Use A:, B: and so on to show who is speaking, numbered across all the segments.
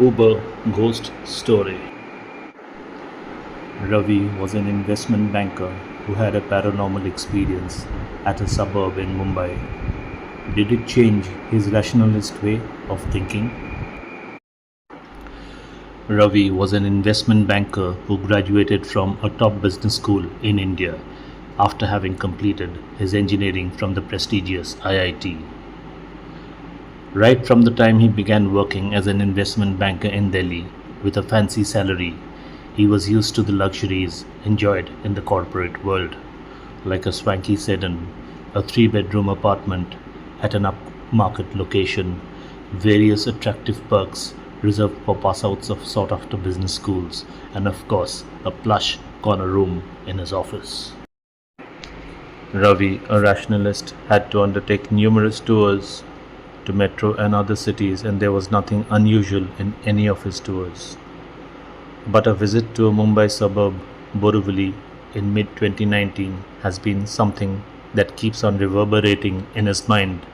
A: Uber Ghost Story. Ravi was an investment banker who had a paranormal experience at a suburb in Mumbai. Did it change his rationalist way of thinking? Ravi was an investment banker who graduated from a top business school in India after having completed his engineering from the prestigious IIT. Right from the time he began working as an investment banker in Delhi with a fancy salary, he was used to the luxuries enjoyed in the corporate world, like a swanky sedan, a three-bedroom apartment at an upmarket location, various attractive perks reserved for pass-outs of sought-after business schools, and of course, a plush corner room in his office. Ravi, a rationalist, had to undertake numerous tours to metro and other cities, and there was nothing unusual in any of his tours. But a visit to a Mumbai suburb, Borivali, in mid 2019 has been something that keeps on reverberating in his mind.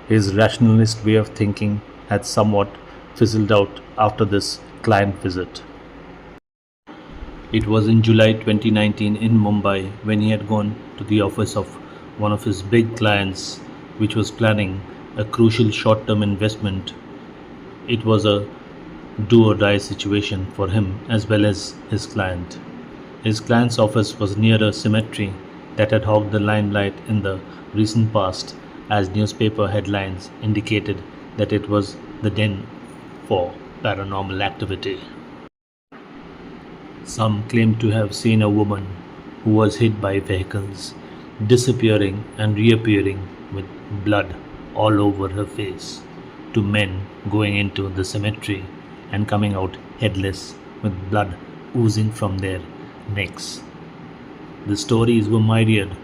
A: His rationalist way of thinking had somewhat fizzled out after this client visit. It was in July 2019 in Mumbai when he had gone to the office of one of his big clients, which was planning a crucial short term investment. It was a do or die situation for him as well as his client. His client's office was near a cemetery that had hogged the limelight in the recent past, as newspaper headlines indicated that it was the den for paranormal activity. Some claimed to have seen a woman who was hit by vehicles disappearing and reappearing with blood all over her face, to men going into the cemetery and coming out headless with blood oozing from their necks. The stories were myriad,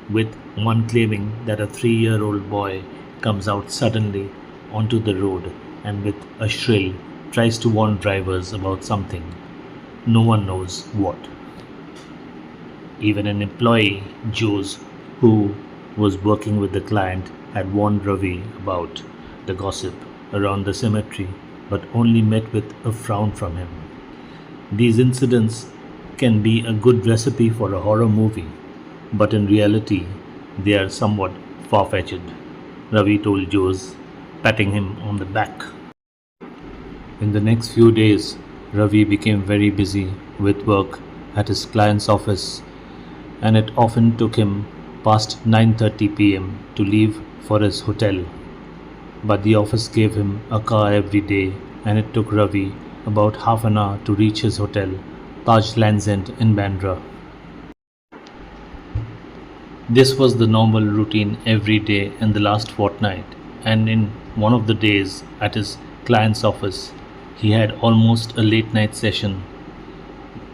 A: with one claiming that a 3-year-old boy comes out suddenly onto the road and with a shrill tries to warn drivers about something. No one knows what. Even an employee, Joes, who was working with the client, had warned Ravi about the gossip around the cemetery, but only met with a frown from him. These incidents can be a good recipe for a horror movie, but in reality, they are somewhat far-fetched, Ravi told Joes, patting him on the back. In the next few days, Ravi became very busy with work at his client's office, and it often took him past 9:30 p.m. to leave for his hotel. But the office gave him a car every day, and it took Ravi about half an hour to reach his hotel, Taj Lands End in Bandra. This was the normal routine every day in the last fortnight, and in one of the days at his client's office, he had almost a late night session.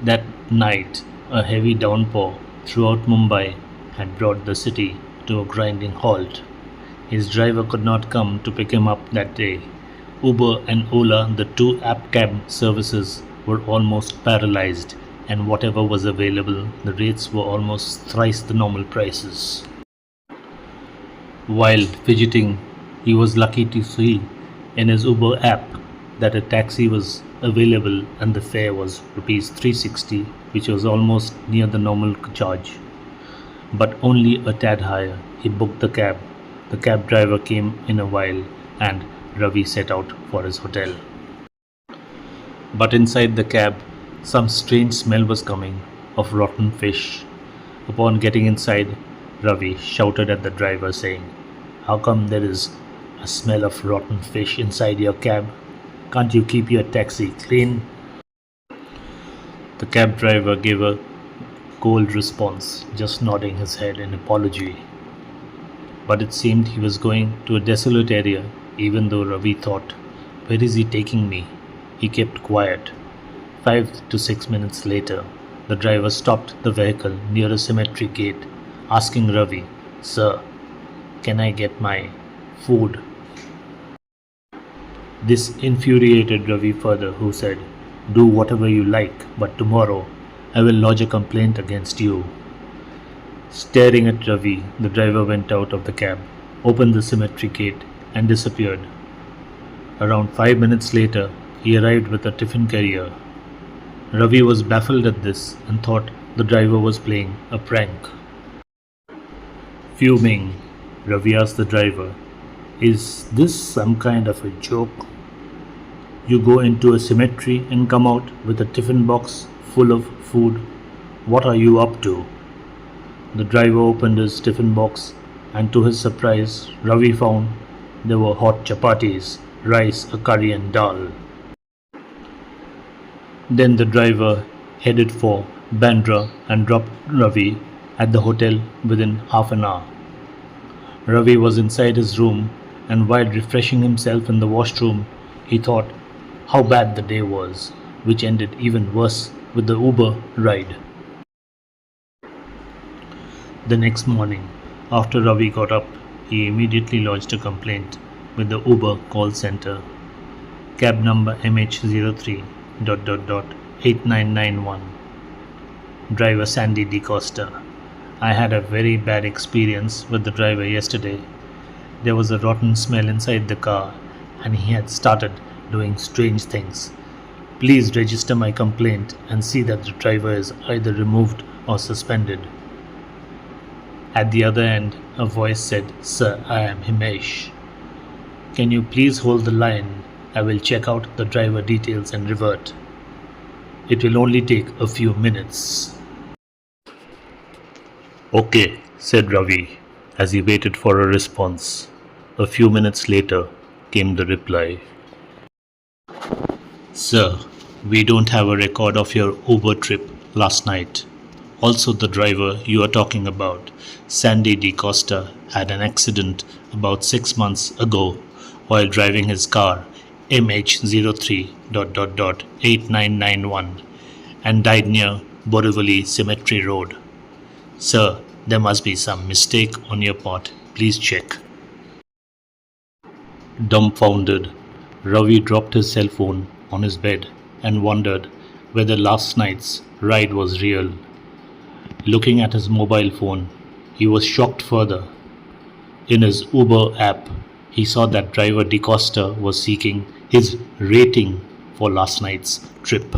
A: That night, a heavy downpour throughout Mumbai had brought the city to a grinding halt. His driver could not come to pick him up that day. Uber and Ola, the two app cab services, were almost paralyzed, and whatever was available, the rates were almost thrice the normal prices. While fidgeting, he was lucky to see in his Uber app that a taxi was available and the fare was rupees 360, which was almost near the normal charge, but only a tad higher. He booked the cab. The cab driver came in a while, and Ravi set out for his hotel. But inside the cab, some strange smell was coming of rotten fish. Upon getting inside, Ravi shouted at the driver, saying, "How come there is a smell of rotten fish inside your cab? Can't you keep your taxi clean?" The cab driver gave a cold response, just nodding his head in apology. But it seemed he was going to a desolate area, even though Ravi thought, "Where is he taking me?" He kept quiet. 5 to 6 minutes later, the driver stopped the vehicle near a cemetery gate, asking Ravi, "Sir, can I get my food?" This infuriated Ravi further, who said, "Do whatever you like, but tomorrow I will lodge a complaint against you." Staring at Ravi, the driver went out of the cab, opened the cemetery gate, and disappeared. Around 5 minutes later, He arrived with a tiffin carrier. Ravi was baffled at this and thought the driver was playing a prank. Fuming, Ravi asked the driver, "Is this some kind of a joke? You go into a cemetery and come out with a tiffin box full of food. What are you up to?" The driver opened his tiffin box, and to his surprise, Ravi found there were hot chapatis, rice, a curry, and dal. Then the driver headed for Bandra and dropped Ravi at the hotel within half an hour. Ravi was inside his room, and while refreshing himself in the washroom, he thought how bad the day was, which ended even worse with the Uber ride. The next morning, after Ravi got up, he immediately lodged a complaint with the Uber call center. Cab number MH03 8991. Driver Sandy DeCosta. I had a very bad experience with the driver yesterday. There was a rotten smell inside the car, and he had started doing strange things. Please register my complaint and see that the driver is either removed or suspended. At the other end, a voice said, "Sir, I am Himesh. Can you please hold the line? I will check out the driver details and revert. It will only take a few minutes." "Okay," said Ravi as he waited for a response. A few minutes later came the reply. "Sir, we don't have a record of your Uber trip last night. Also, the driver you are talking about, Sandy DeCosta, had an accident about 6 months ago while driving his car MH03 8991 and died near Borivali Cemetry Road. Sir, there must be some mistake on your part. Please check." Dumbfounded, Ravi dropped his cell phone on his bed and wondered whether last night's ride was real. Looking at his mobile phone, he was shocked further. In his Uber app, he saw that driver DeCosta was seeking his rating for last night's trip.